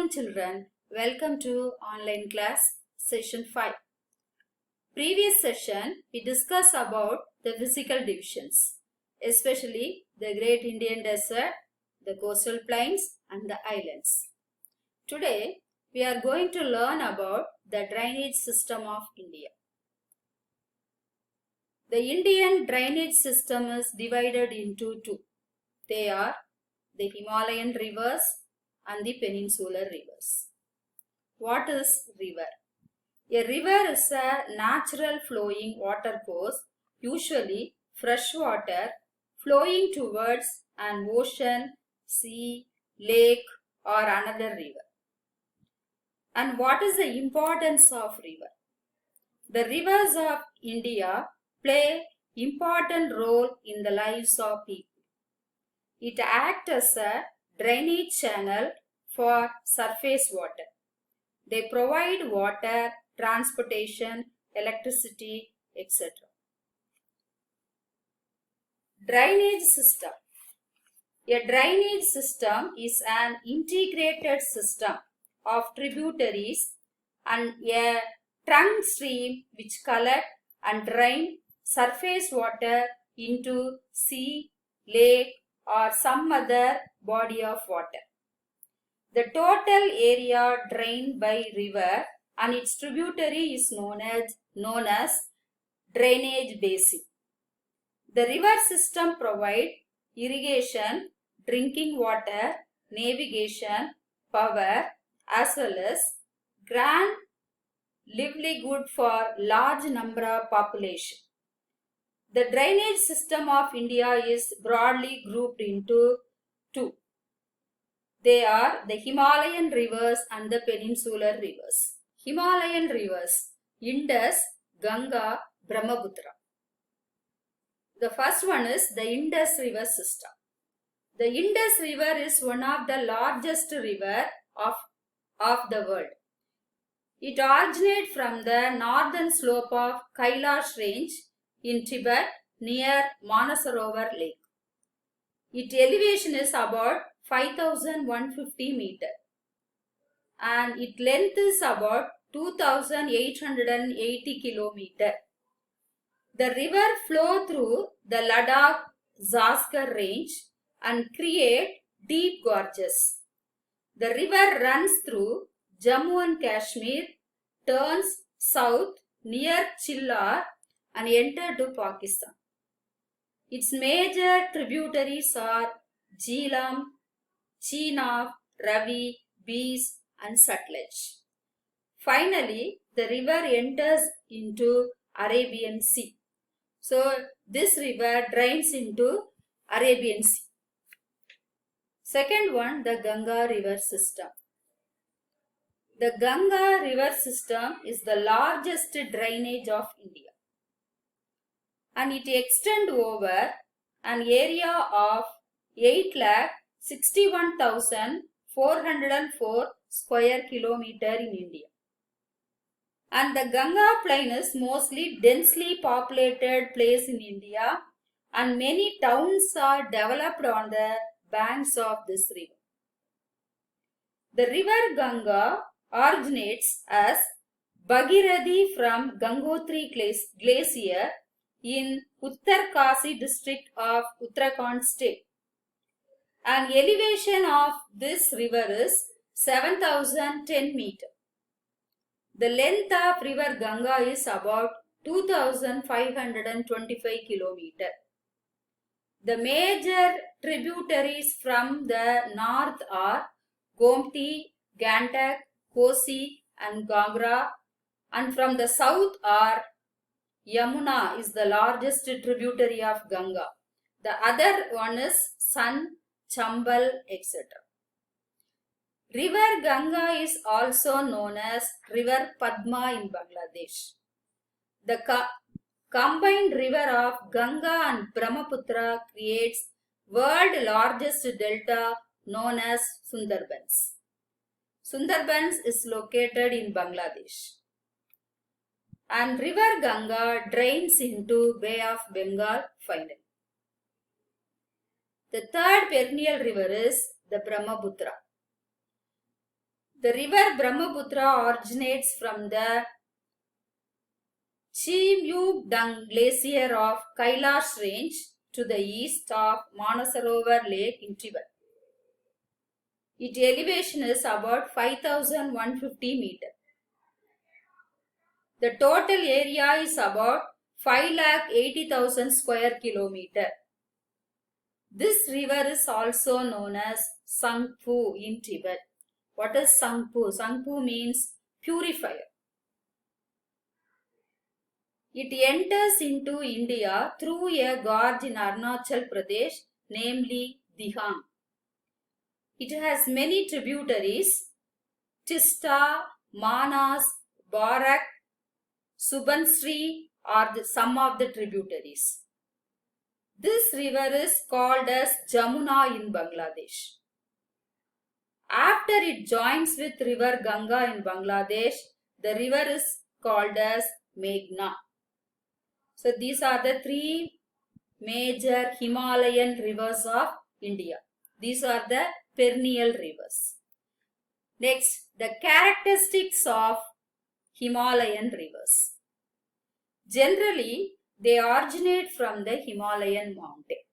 morning children, welcome to online class session 5. Previous session we discussed about the physical divisions, especially the Great Indian Desert, the coastal plains and the islands. Today we are going to learn about the drainage system of India. The Indian drainage system is divided into two. They are the Himalayan rivers and the peninsular rivers. What is river? A river is a natural flowing watercourse, usually fresh water, flowing towards an ocean, sea, lake or another river. And what is the importance of river? The rivers of India play important role in the lives of people. It acts as a drainage channel for surface water. They provide water, transportation, electricity, etc. Drainage system. A drainage system is an integrated system of tributaries and a trunk stream which collect and drain surface water into sea, lake or some other body of water. The total area drained by river and its tributary is known as drainage basin. The river system provides irrigation, drinking water, navigation, power as well as grand livelihood for large number of population. The drainage system of India is broadly grouped into two. They are the Himalayan rivers and the peninsular rivers. Himalayan rivers, Indus, Ganga, Brahmaputra. The first one is the Indus river system. The Indus river is one of the largest river of the world. It originates from the northern slope of Kailash range in Tibet near Manasarovar lake. Its elevation is about 5,150 meter and its length is about 2,880 kilometer. The river flows through the Ladakh Zanskar range and create deep gorges. The river runs through Jammu and Kashmir, turns south near Chillar and enters to Pakistan. Its major tributaries are Jhelum, Chenab, Ravi, Beas and Sutlej. Finally, the river enters into Arabian Sea. So, this river drains into Arabian Sea. Second one, the Ganga river system. The Ganga river system is the largest drainage of India and it extends over an area of 8,61,404 square kilometer in India. And the Ganga plain is mostly densely populated place in India and many towns are developed on the banks of this river. The river Ganga originates as Bhagirathi from Gangotri glacier in Uttarkasi district of Uttarakhand state. And elevation of this river is 7,010 meter. The length of river Ganga is about 2,525 kilometer. The major tributaries from the north are Gomti, Gandak, Kosi and Gangra, and from the south are Yamuna is the largest tributary of Ganga. The other one is Son, Chambal, etc. River Ganga is also known as River Padma in Bangladesh. The combined river of Ganga and Brahmaputra creates world largest delta known as Sundarbans. Sundarbans is located in Bangladesh. And river Ganga drains into Bay of Bengal finally. The third perennial river is the Brahmaputra. The river Brahmaputra originates from the Chimyugdang Glacier of Kailash Range to the east of Manasarovar Lake in Tibet. Its elevation is about 5,150 meters. The total area is about 5,80,000 square kilometers. This river is also known as Tsangpo in Tibet. What is Tsangpo? Tsangpo means purifier. It enters into India through a gorge in Arunachal Pradesh, namely Dihang. It has many tributaries: Tista, Manas, Barak, Subansri are some of the tributaries. This river is called as Jamuna in Bangladesh. After it joins with river Ganga in Bangladesh, the river is called as Meghna. So these are the three major Himalayan rivers of India. These are the perennial rivers. Next, the characteristics of Himalayan rivers. Generally, they originate from the Himalayan mountain.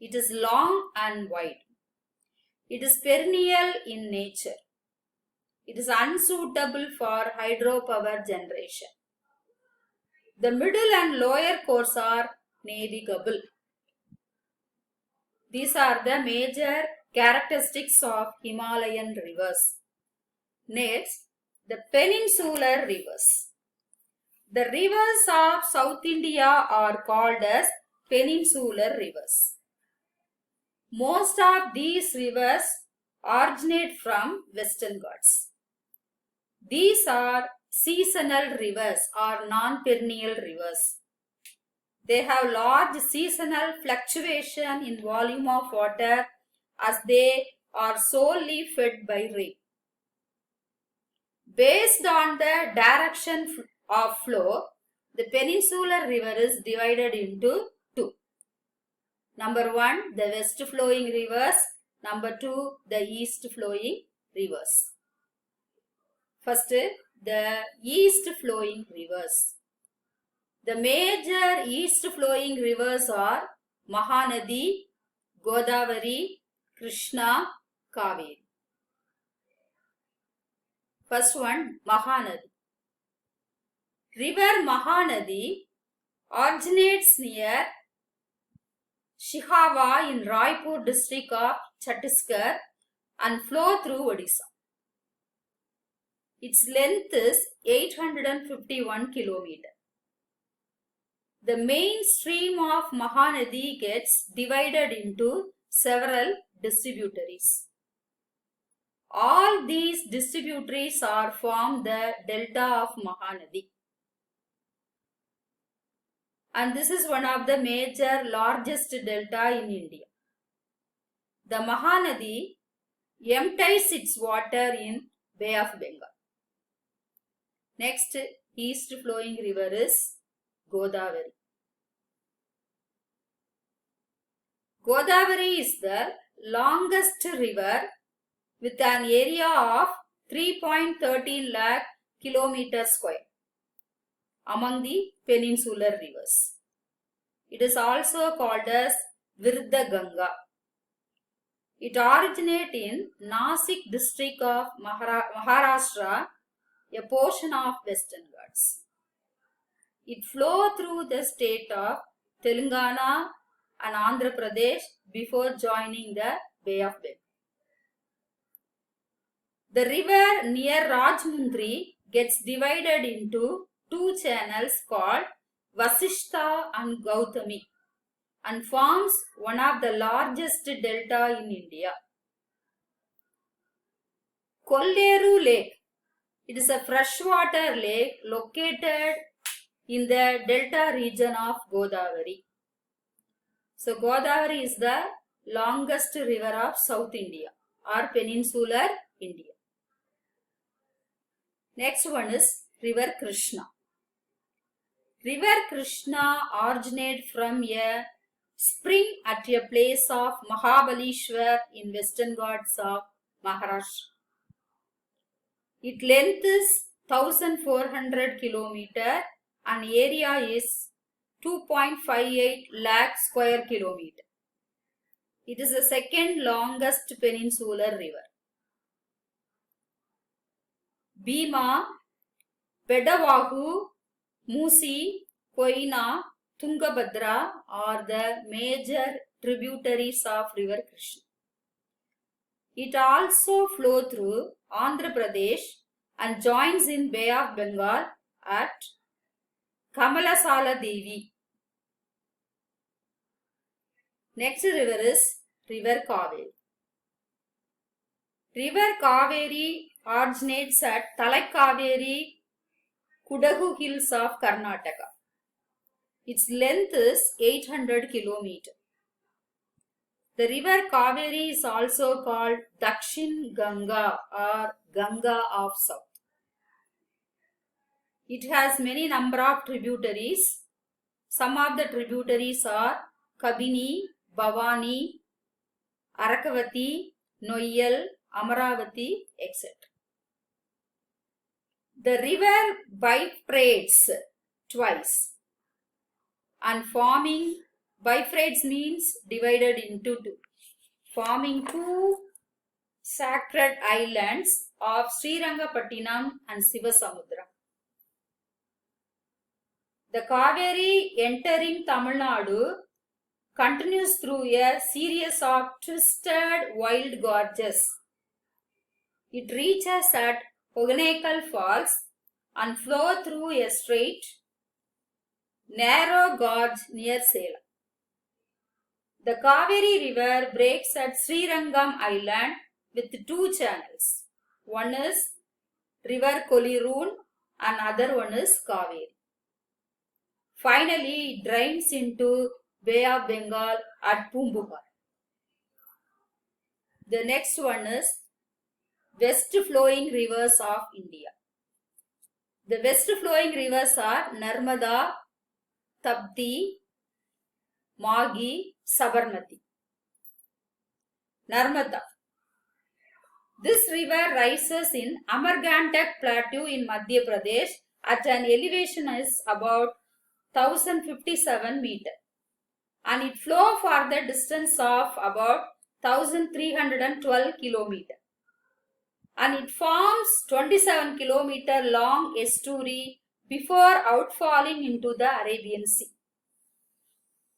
It is long and wide. It is perennial in nature. It is unsuitable for hydropower generation. The middle and lower course are navigable. These are the major characteristics of Himalayan rivers. Next, the peninsular rivers. The rivers of South India are called as peninsular rivers. Most of these rivers originate from Western Ghats. These are seasonal rivers or non-perennial rivers. They have large seasonal fluctuation in volume of water as they are solely fed by rain. Based on the direction of flow, the peninsular river is divided into two. Number 1, the west flowing rivers. Number 2, the east flowing rivers. First, the east flowing rivers. The major east flowing rivers are Mahanadi, Godavari, Krishna, Kaveri. First one, Mahanadi. River Mahanadi originates near Shihava in Raipur district of Chhattisgarh and flow through Odisha. Its length is 851 km. The main stream of Mahanadi gets divided into several distributaries. All these distributaries are form the delta of Mahanadi. And this is one of the major largest delta in India. The Mahanadi empties its water in Bay of Bengal. Next, east flowing river is Godavari. Godavari is the longest river with an area of 3.13 lakh km square among the peninsular rivers. It is also called as Virda Ganga. It originates in Nasik district of Maharashtra, a portion of Western Ghats. It flows through the state of Telangana and Andhra Pradesh before joining the Bay of Bengal. The river near Rajmundri gets divided into two channels called Vasishta and Gautami and forms one of the largest delta in India. Kolleru Lake. It is a freshwater lake located in the delta region of Godavari. So Godavari is the longest river of South India or peninsular India. Next one is River Krishna. River Krishna originates from a spring at a place of Mahabaleshwar in Western Ghats of Maharashtra. Its length is 1400 kilometer and area is 2.58 lakh square kilometer. It is the second longest peninsular river. Bhima, Pedavahu, Musi, Koyna, Tungabhadra are the major tributaries of river Krishna. It also flows through Andhra Pradesh and joins in Bay of Bengal at Kamalasala Devi. Next river is River Kaveri. River Kaveri originates at Talakkaveri, Kudagu hills of Karnataka. Its length is 800 km. The river Kaveri is also called Dakshin Ganga or Ganga of South. It has many number of tributaries. Some of the tributaries are Kabini, Bhavani, Arakavati, Noyal, Amaravati, etc. The river bifurcates twice and bifurcates means divided into two, forming two sacred islands of Srirangapattinam and Sivasamudra. The Kaveri entering Tamil Nadu continues through a series of twisted wild gorges. It reaches at Hogeneckal Falls and flows through a straight, narrow gorge near Salem. The Kaveri river breaks at Srirangam Island with two channels. One is River Koliroon and other one is Kaveri. Finally, it drains into Bay of Bengal at Pumbuhar. The next one is west flowing rivers of India. The west flowing rivers are Narmada, Tapti, Maghi, Sabarmati. Narmada. This river rises in Amarkantak Plateau in Madhya Pradesh at an elevation is about 1057 meters. And it flows for the distance of about 1312 kilometers. And it forms 27 kilometer long estuary before outfalling into the Arabian Sea.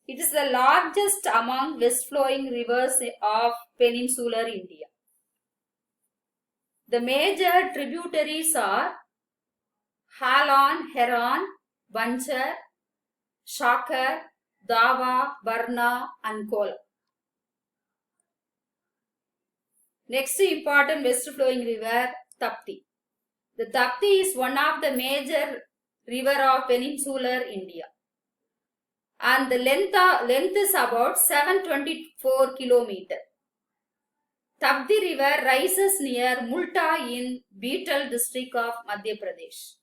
It is the largest among west flowing rivers of peninsular India. The major tributaries are Halon, Heron, Banchar, Shakar, Dava, Barna and Kola. Next important west flowing river, Tapti. The Tapti is one of the major river of peninsular India. And the length is about 724 kilometers. Tapti river rises near Multa in Beetal district of Madhya Pradesh.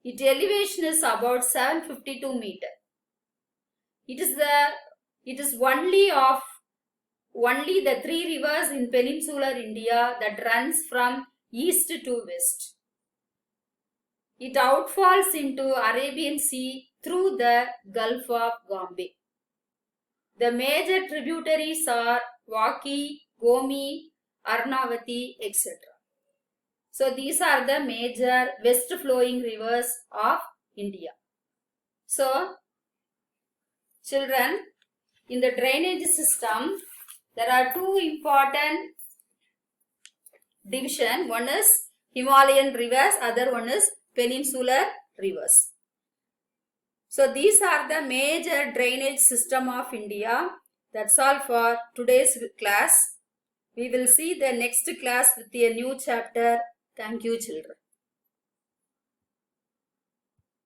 Its elevation is about 752 meters. It is only the three rivers in peninsular India that runs from east to west. It outfalls into Arabian Sea through the Gulf of Bombay. The major tributaries are Vaki, Gomi, Arnavati, etc. So these are the major west flowing rivers of India. So children, in the drainage system, there are two important divisions. One is Himalayan rivers, other one is peninsular rivers. So these are the major drainage system of India. That's all for today's class. We will see the next class with a new chapter. Thank you, children.